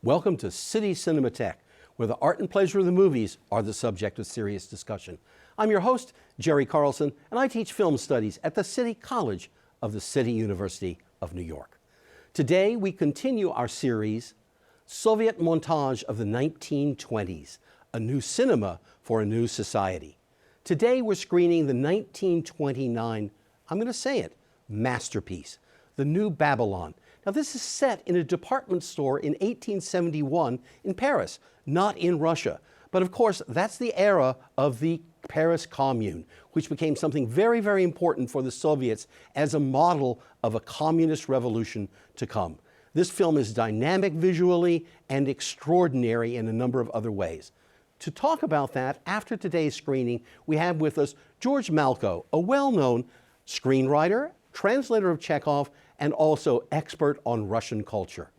Welcome to City Cinematheque, where the art and pleasure of the movies are the subject of serious discussion. I'm your host, Jerry Carlson, and I teach film studies at the City College of the City University of New York. Today, we continue our series, Soviet Montage of the 1920s, a new cinema for a new society. Today, we're screening the 1929, I'm going to say it, masterpiece, The New Babylon. Now, this is set in a department store in 1871 in Paris, not in Russia. But of course, that's the era of the Paris Commune, which became something very, very important for the Soviets as a model of a communist revolution to come. This film is dynamic visually and extraordinary in a number of other ways. To talk about that, after today's screening, we have with us George Malko, a well-known screenwriter, translator of Chekhov, and also expert on Russian culture.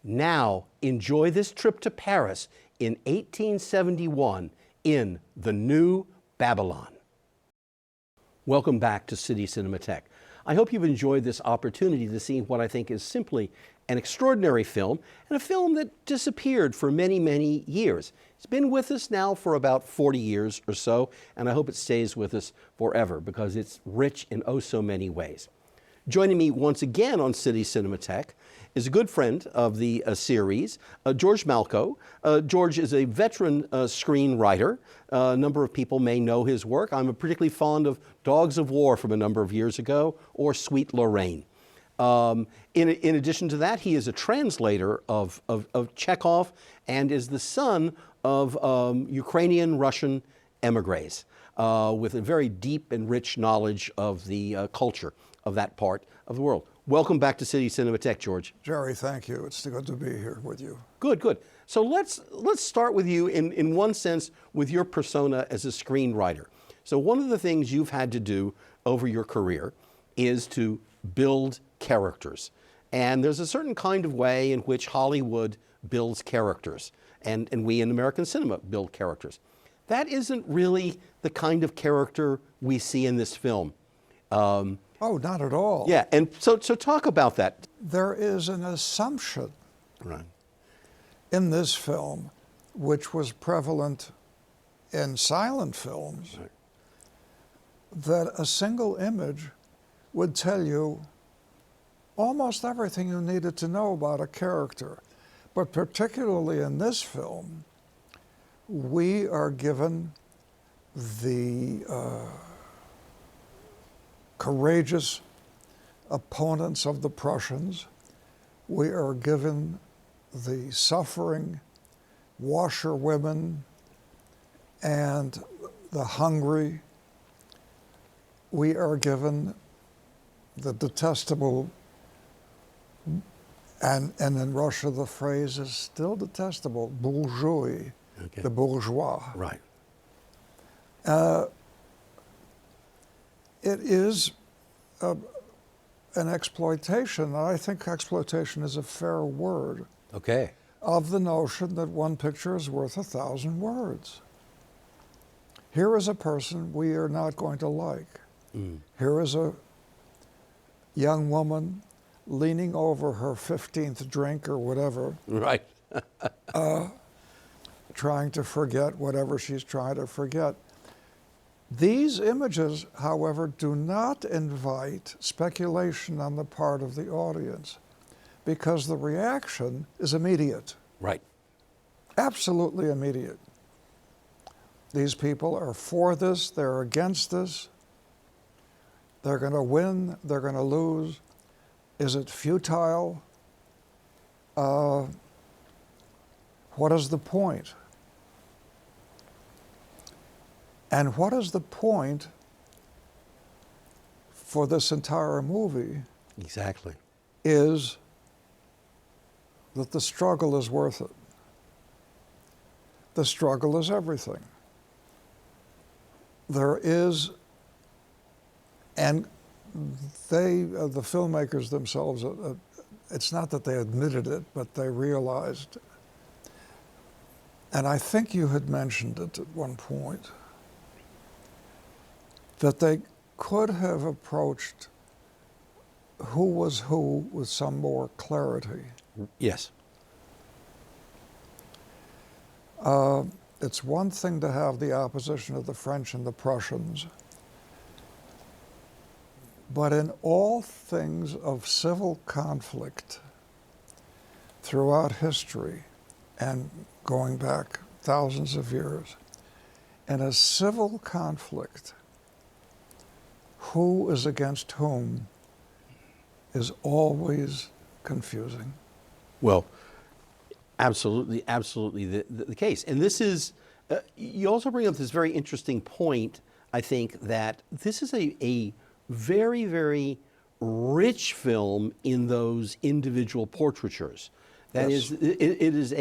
Now, enjoy this trip to Paris in 1871 in The New Babylon. Welcome back to City Cinematheque. I hope you've enjoyed this opportunity to see what I think is simply an extraordinary film, and a film that disappeared for many, many years. It's been with us now for about 40 years or so, and I hope it stays with us forever because it's rich in oh so many ways. Joining me once again on City Cinematheque is a good friend of the series, George Malko. George is a veteran screenwriter. A number of people may know his work. I'm particularly fond of Dogs of War from a number of years ago, or Sweet Lorraine. In addition to that, he is a translator of Chekhov and is the son of Ukrainian-Russian emigres with a very deep and rich knowledge of the culture of that part of the world. Welcome back to City Cinematheque, George. Jerry, thank you. It's good to be here with you. Good, good. So let's start with you in one sense with your persona as a screenwriter. So one of the things you've had to do over your career is to build characters. And there's a certain kind of way in which Hollywood builds characters, and we in American cinema build characters. That isn't really the kind of character we see in this film. Oh, not at all. Yeah, and so talk about that. There is an assumption in this film, which was prevalent in silent films, that a single image would tell you almost everything you needed to know about a character. But particularly in this film, we are given the courageous opponents of the Prussians. We are given the suffering washerwomen and the hungry. We are given the detestable, and in Russia the phrase is still detestable, bourgeois, the bourgeois. Right. It is an exploitation, and I think exploitation is a fair word, of the notion that one picture is worth 1,000 words. Here is a person we are not going to like. Here is a young woman leaning over her 15th drink or whatever, trying to forget whatever she's trying to forget. These images, however, do not invite speculation on the part of the audience because the reaction is immediate. Right. Absolutely immediate. These people are for this, they're against this, they're going to win, they're going to lose. Is it futile? What is the point? And what is the point for this entire movie? Exactly. Is that the struggle is worth it. The struggle is everything. There is, and they, the filmmakers themselves, it's not that they admitted it, but they realized, and I think you had mentioned it at one point, that they could have approached who was who with some more clarity. Yes. It's one thing to have the opposition of the French and the Prussians, but in all things of civil conflict throughout history and going back thousands of years, in a civil conflict, who is against whom is always confusing. Well, absolutely, absolutely the case. And this is, you also bring up this very interesting point, I think, that this is a very, very rich film in those individual portraitures. That Yes. is, it is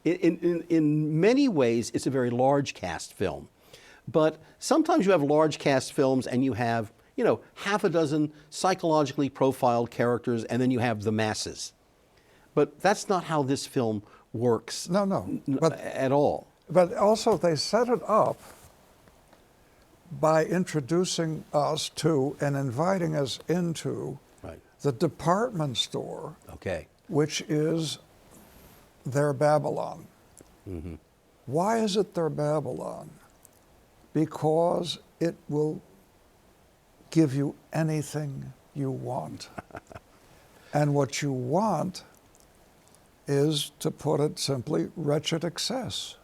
in many ways, it's a very large cast film. But sometimes you have large cast films and you have, you know, half a dozen psychologically profiled characters, and then you have the masses. But that's not how this film works. No, but at all. But also they set it up by introducing us to and inviting us into Right. the department store, Okay. which is their Babylon. Mm-hmm. Why is it their Babylon? Because it will give you anything you want. And what you want is, to put it simply, wretched excess.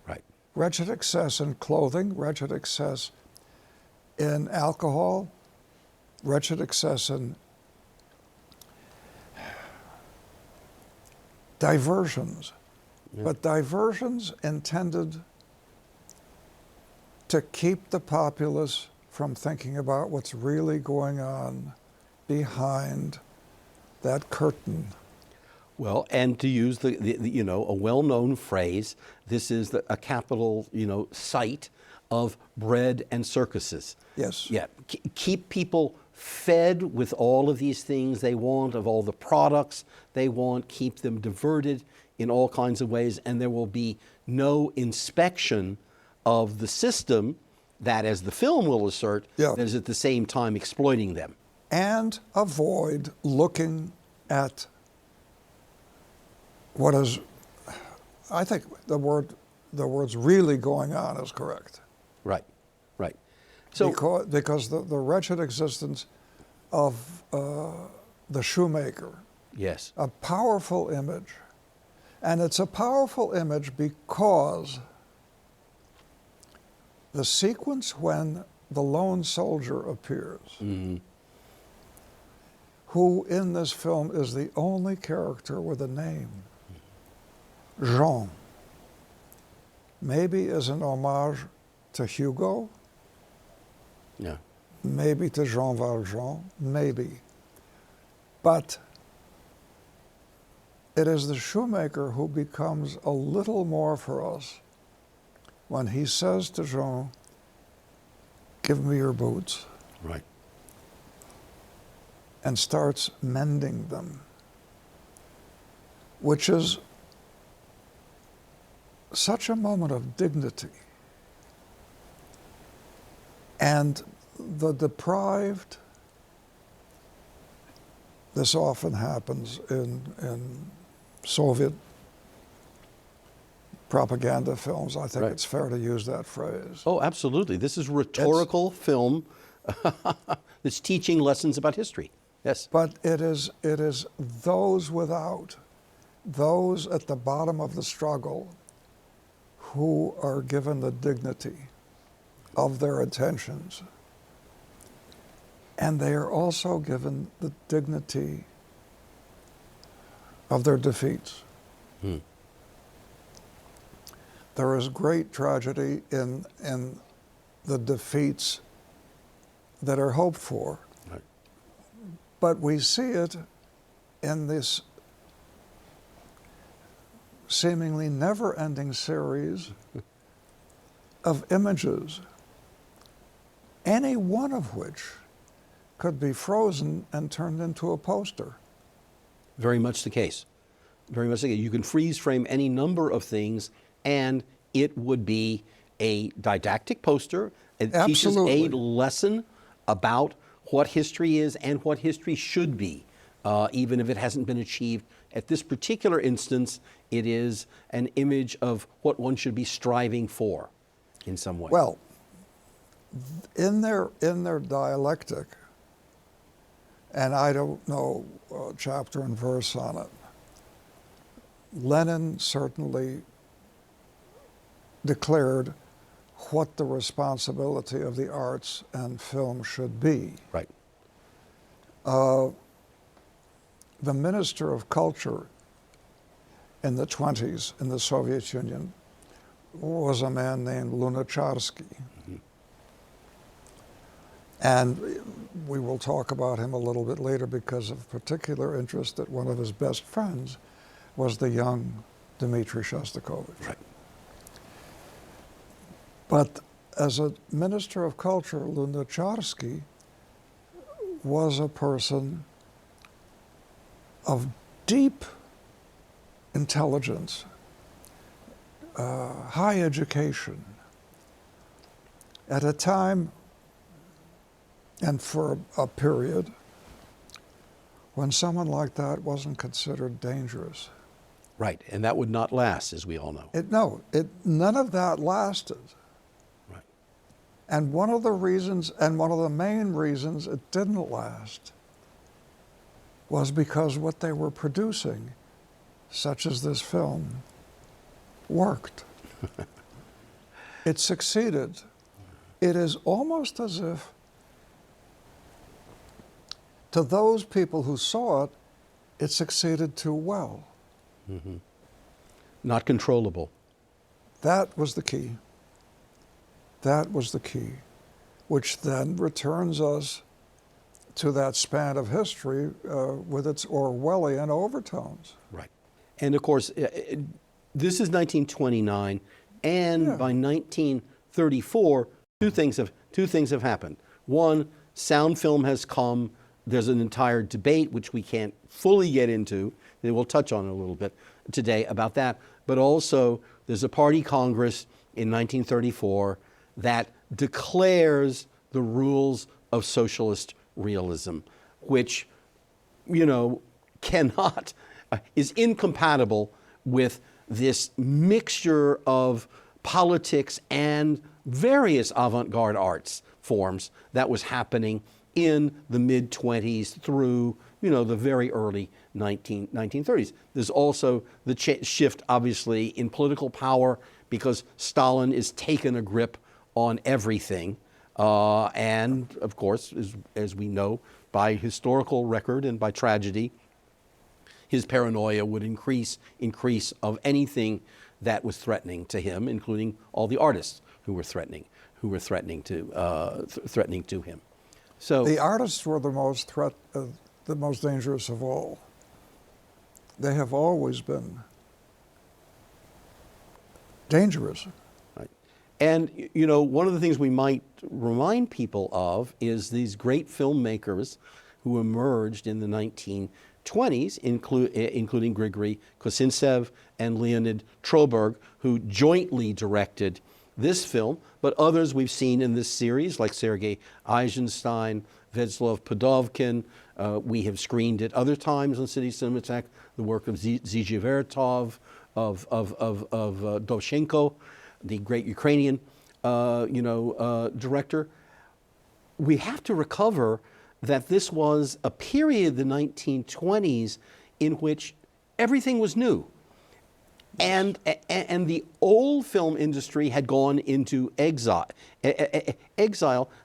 Right. Wretched excess in clothing, wretched excess in alcohol, wretched excess in diversions. Yeah. But diversions intended to keep the populace from thinking about what's really going on behind that curtain. Well, and to use the you know, a well-known phrase, this is a capital, you know, site of bread and circuses. Yes. Yeah. Keep people fed with all of these things they want, of all the products they want, keep them diverted in all kinds of ways, and there will be no inspection of the system that, as the film will assert, Yeah. that is at the same time exploiting them. And avoid looking at what is, I think the words really going on is correct. Right, right. So, Because the wretched existence of the shoemaker, yes, a powerful image. And it's a powerful image because the sequence when the lone soldier appears, mm-hmm. who in this film is the only character with a name, Jean, maybe as an homage to Hugo, Yeah. maybe to Jean Valjean, maybe. But it is the shoemaker who becomes a little more for us when he says to Jean, "Give me your boots," Right. and starts mending them, which is such a moment of dignity. And the deprived, this often happens in Soviet propaganda films. I think Right. it's fair to use that phrase. Oh, absolutely. This is rhetorical film that's teaching lessons about history. Yes. But it is those without, those at the bottom of the struggle, who are given the dignity of their attentions. And they are also given the dignity of their defeats. Hmm. There is great tragedy in the defeats that are hoped for. Right. But we see it in this seemingly never-ending series of images, any one of which could be frozen and turned into a poster. Very much the case. Very much the case. You can freeze frame any number of things, and it would be a didactic poster. It teaches a Absolutely. lesson about what history is and what history should be, even if it hasn't been achieved At this particular instance, it is an image of what one should be striving for in some way. Well, in their dialectic, and I don't know chapter and verse on it, Lenin certainly declared what the responsibility of the arts and film should be. Right. The Minister of Culture in the 20s in the Soviet Union was a man named Lunacharsky. Mm-hmm. And we will talk about him a little bit later because of particular interest that one of his best friends was the young Dmitri Shostakovich. Right. But as a Minister of Culture, Lunacharsky was a person of deep intelligence, high education, at a time and for a period when someone like that wasn't considered dangerous. Right, and that would not last, as we all know. None of that lasted. Right. And one of the reasons, and one of the main reasons it didn't last, was because what they were producing, such as this film, worked. It succeeded. It is almost as if, to those people who saw it, it succeeded too well. Mm-hmm. Not controllable. That was the key. That was the key, which then returns us to that span of history with its Orwellian overtones. Right. And of course, this is 1929, and by 1934, two things have happened. One, sound film has come. There's an entire debate, which we can't fully get into, that we'll touch on a little bit today about that. But also, there's a party congress in 1934 that declares the rules of socialist realism, which, cannot, is incompatible with this mixture of politics and various avant-garde arts forms that was happening in the mid-20s through, the very early 1930s. There's also the shift, obviously, in political power because Stalin is taking a grip on everything. And, of course, as we know, by historical record and by tragedy, his paranoia would increase of anything that was threatening to him, including all the artists who were threatening to him. So the artists were the most dangerous of all. They have always been dangerous. Right. And, one of the things we might remind people of is these great filmmakers who emerged in the 1920s, including Grigori, Kozintsev, and Leonid Trauberg, who jointly directed this film, but others we've seen in this series, like Sergei Eisenstein, Vyacheslav Podovkin. We have screened it other times on City Cinematheque, the work of Zizhy Vertov, of Dovzhenko, the great Ukrainian, director. We have to recover that this was a period, the 1920s, in which everything was new. And the old film industry had gone into exile.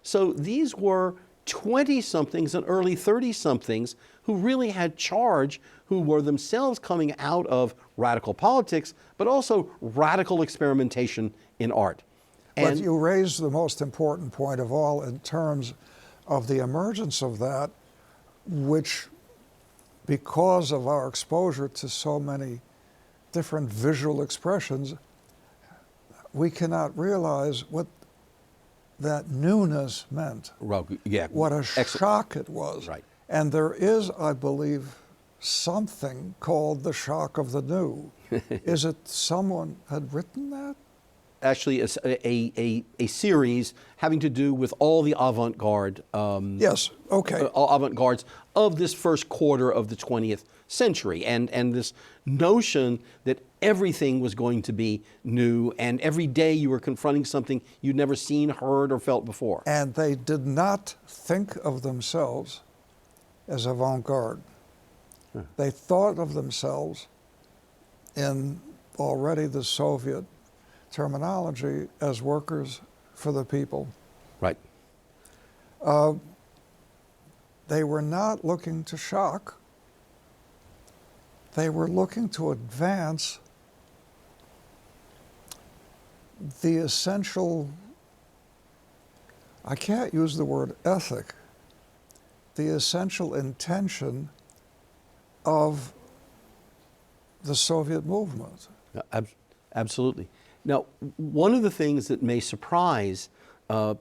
So these were 20-somethings and early 30-somethings who really had charge, who were themselves coming out of radical politics, but also radical experimentation in art. But you raised the most important point of all in terms of the emergence of that, which, because of our exposure to so many different visual expressions, we cannot realize what that newness meant. Yeah. What a shock it was. Right. And there is, I believe, something called the shock of the new. Is it someone had written that? Actually, a series having to do with all the avant-garde yes, okay. Avant-gardes of this first quarter of the 20th century, and this notion that everything was going to be new, and every day you were confronting something you'd never seen, heard, or felt before. And they did not think of themselves as avant-garde. They thought of themselves in already the Soviet terminology as workers for the people. Right. They were not looking to shock. They were looking to advance the essential, I can't use the word ethic, the essential intention of the Soviet movement. Absolutely. Now, one of the things that may surprise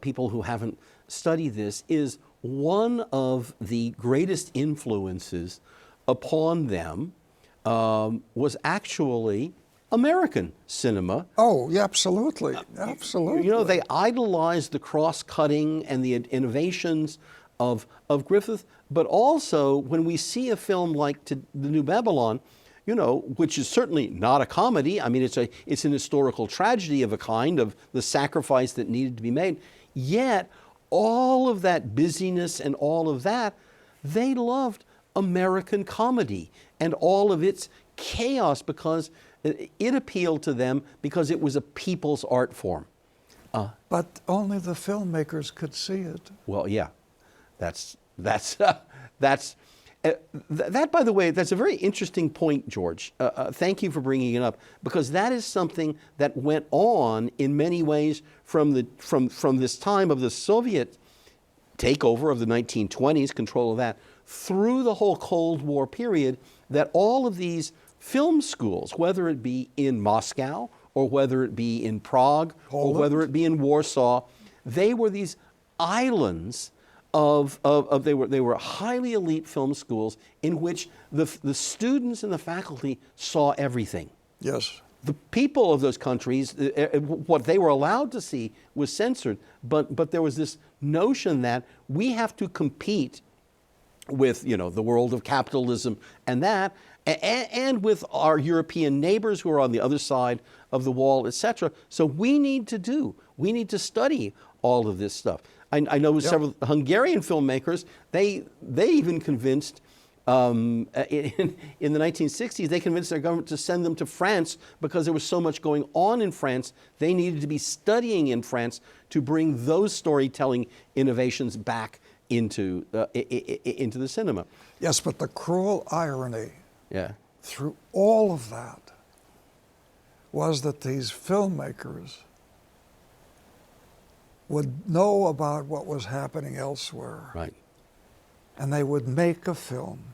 people who haven't studied this is one of the greatest influences upon them was actually American cinema. Oh, yeah, absolutely, absolutely. You know, they idolized the cross-cutting and the innovations of Griffith, but also when we see a film like The New Babylon, you know, which is certainly not a comedy. I mean, it's an historical tragedy of a kind, of the sacrifice that needed to be made. Yet, all of that busyness and all of that, they loved American comedy and all of its chaos because it appealed to them because it was a people's art form. But only the filmmakers could see it. Well, yeah, that, by the way, that's a very interesting point, George. Thank you for bringing it up, because that is something that went on in many ways from this time of the Soviet takeover of the 1920s, control of that, through the whole Cold War period, that all of these film schools, whether it be in Moscow or whether it be in Prague or whether it be in Warsaw, they were these islands they were highly elite film schools in which the students and the faculty saw everything. Yes. The people of those countries, what they were allowed to see was censored, but there was this notion that we have to compete with, you know, the world of capitalism and that, and with our European neighbors who are on the other side of the wall, etc. So we need to study all of this stuff. I know several Hungarian filmmakers, they even convinced, in the 1960s, they convinced their government to send them to France because there was so much going on in France. They needed to be studying in France to bring those storytelling innovations back into the cinema. Yes, but the cruel irony Yeah. through all of that was that these filmmakers would know about what was happening elsewhere. Right. And they would make a film.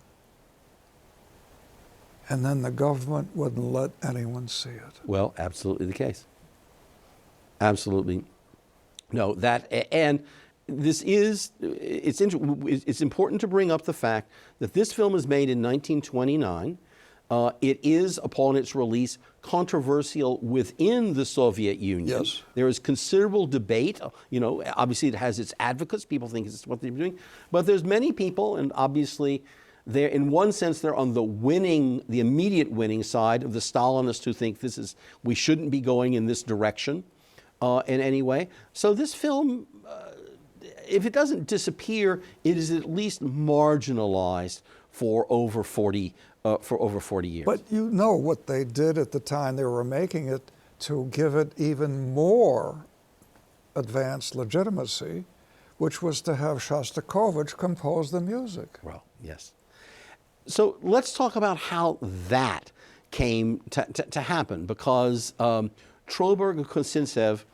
And then the government wouldn't let anyone see it. Well, absolutely the case. Absolutely. No, and this is, it's important to bring up the fact that this film is made in 1929. It is, upon its release, controversial within the Soviet Union. Yes. There is considerable debate. You know, obviously it has its advocates. People think it's what they're doing. But there's many people, and obviously they're, in one sense, they're on the immediate winning side of the Stalinists who think we shouldn't be going in this direction in any way. So this film, if it doesn't disappear, it is at least marginalized for over 40 years. But you know what they did at the time they were making it to give it even more advanced legitimacy, which was to have Shostakovich compose the music. Well, yes. So let's talk about how that came to happen, because Trauberg and Kozintsev,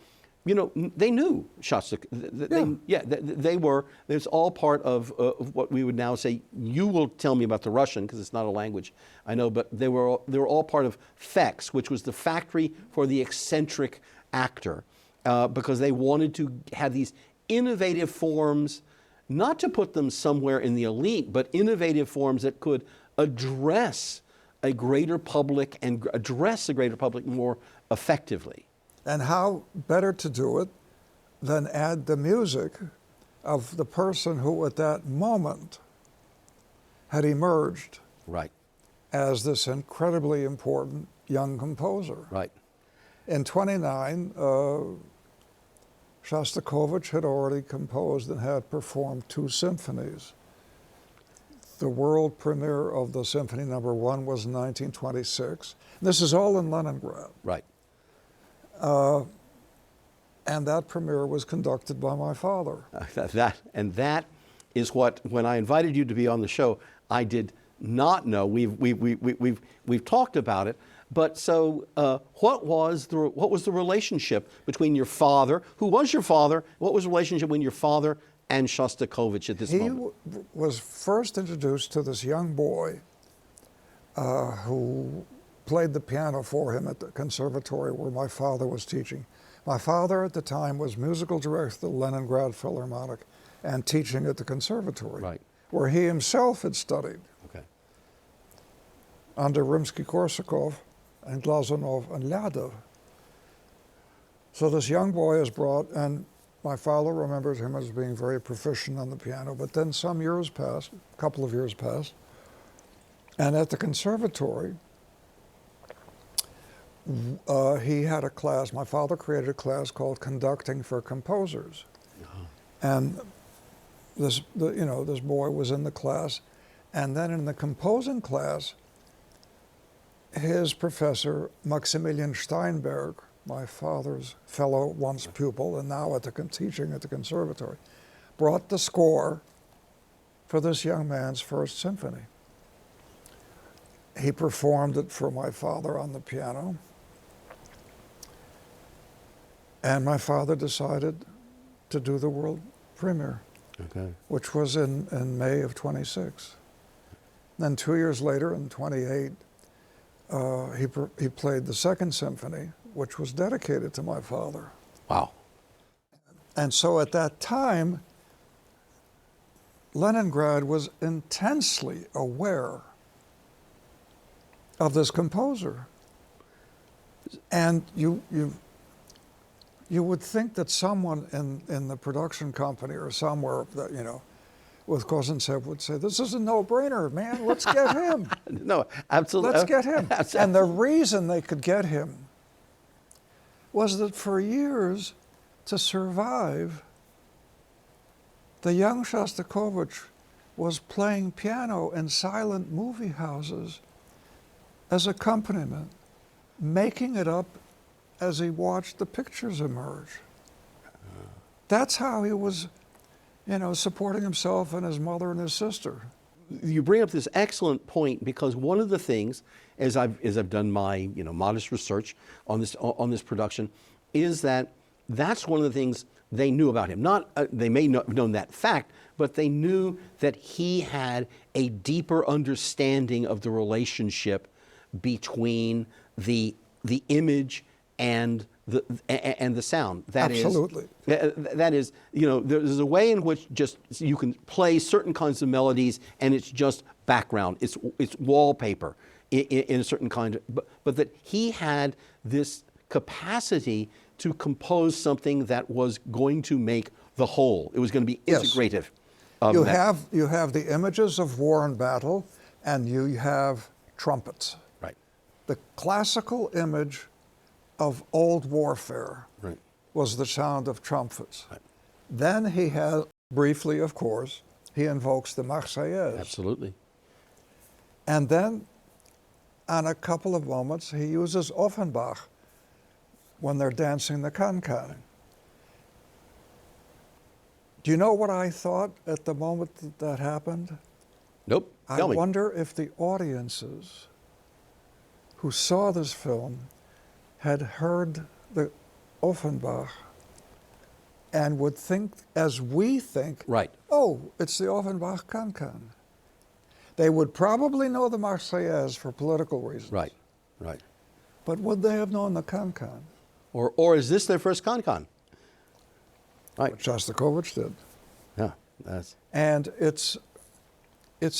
you know, they knew Shostakovich. They were. It's all part of what we would now say. You will tell me about the Russian because it's not a language I know, but they were all part of FEX, which was the factory for the eccentric actor, because they wanted to have these innovative forms, not to put them somewhere in the elite, but innovative forms that could address a greater public and address the greater public more effectively. And how better to do it than add the music of the person who at that moment had emerged Right. as this incredibly important young composer. Right. In 29, Shostakovich had already composed and had performed 2 symphonies. The world premiere of the Symphony No. 1 was in 1926. This is all in Leningrad. Right. And that premiere was conducted by my father. That is what, when I invited you to be on the show, I did not know. We've talked about it, but so what was the relationship between your father, who was your father? What was the relationship between your father and Shostakovich at this moment? He was first introduced to this young boy who played the piano for him at the conservatory where my father was teaching. My father at the time was musical director of the Leningrad Philharmonic and teaching at the conservatory, right, where he himself had studied. Okay. Under Rimsky-Korsakov and Glazunov and Lyadov. So this young boy is brought, and my father remembers him as being very proficient on the piano, but then some years passed, a couple of years passed, and at the conservatory, he had a class, my father created a class called Conducting for Composers. Uh-huh. And this boy was in the class, and then in the composing class, his professor, Maximilian Steinberg, my father's fellow once pupil and now teaching at the conservatory, brought the score for this young man's first symphony. He performed it for my father on the piano, and my father decided to do the world premiere, okay, which was in May of 26. Then 2 years later, in 28, he played the second symphony, which was dedicated to my father. Wow. And so at that time, Leningrad was intensely aware of this composer. And you would think that someone in the production company or somewhere that, with Kozintsev would say, this is a no-brainer, man, let's get him. No, absolutely. Let's get him. Absolutely. And the reason they could get him was that for years, to survive, the young Shostakovich was playing piano in silent movie houses as accompaniment, making it up as he watched the pictures emerge. That's how he was, supporting himself and his mother and his sister. You bring up this excellent point, because one of the things, as I've done my modest research on this production, is that that's one of the things they knew about him. Not they may not have known that fact, but they knew that he had a deeper understanding of the relationship between the image and the sound. Absolutely. That is, there's a way in which just you can play certain kinds of melodies and it's just background. It's wallpaper in a certain kind of, but that he had this capacity to compose something that was going to make the whole. It was going to be integrative. Yes. You have the images of war and battle, and you have trumpets. Right. The classical image of old warfare, right, was the sound of trumpets. Right. Then he has, briefly of course, he invokes the Marseillaise. Absolutely. And then, on a couple of moments, he uses Offenbach when they're dancing the can-can. Do you know what I thought at the moment that happened? Nope. I wonder if the audiences who saw this film had heard the Offenbach and would think, as we think, right, oh, it's the Offenbach can-can. They would probably know the Marseillaise for political reasons. Right, right. But would they have known the can-can? Or is this their first can-can? Right. What Shostakovich did. Yeah, that's. And it's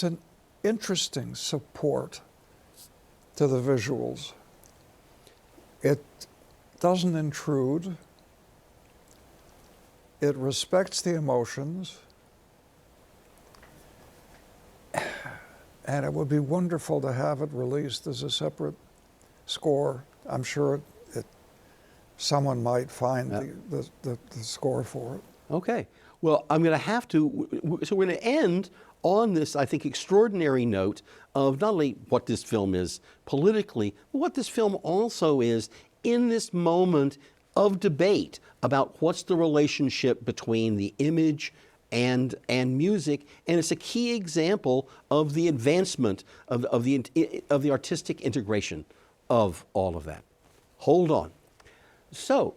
an interesting support to the visuals. It doesn't intrude. It respects the emotions. And it would be wonderful to have it released as a separate score. I'm sure someone might find the score for it. Okay. Well, I'm going to have to, so we're going to end on this, I think, extraordinary note of not only what this film is politically, but what this film also is in this moment of debate about what's the relationship between the image and music, and it's a key example of the advancement of the artistic integration of all of that. Hold on. So,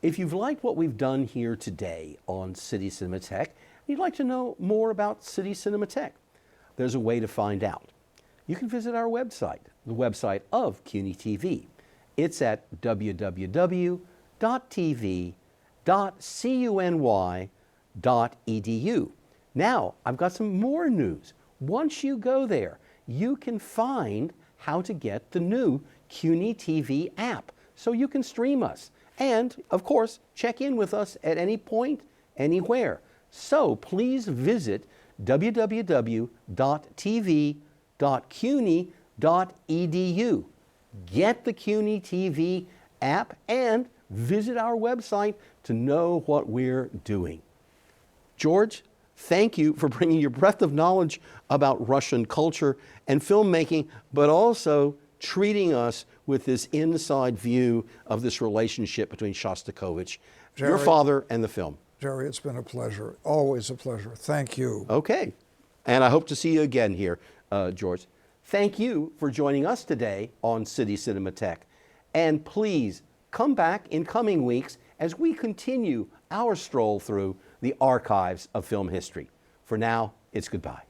if you've liked what we've done here today on City Cinematheque, and you'd like to know more about City Cinematheque, there's a way to find out. You can visit our website, the website of CUNY TV. It's at www.tv.cuny.edu. Now, I've got some more news. Once you go there, you can find how to get the new CUNY TV app so you can stream us. And, of course, check in with us at any point, anywhere. So please visit www.tv.cuny.edu. Get the CUNY TV app and visit our website to know what we're doing. George, thank you for bringing your breadth of knowledge about Russian culture and filmmaking, but also treating us with this inside view of this relationship between Shostakovich, your father, and the film. Jerry, it's been a pleasure. Always a pleasure. Thank you. Okay. And I hope to see you again here, George. Thank you for joining us today on City Cinematheque. And please come back in coming weeks as we continue our stroll through the archives of film history. For now, it's goodbye.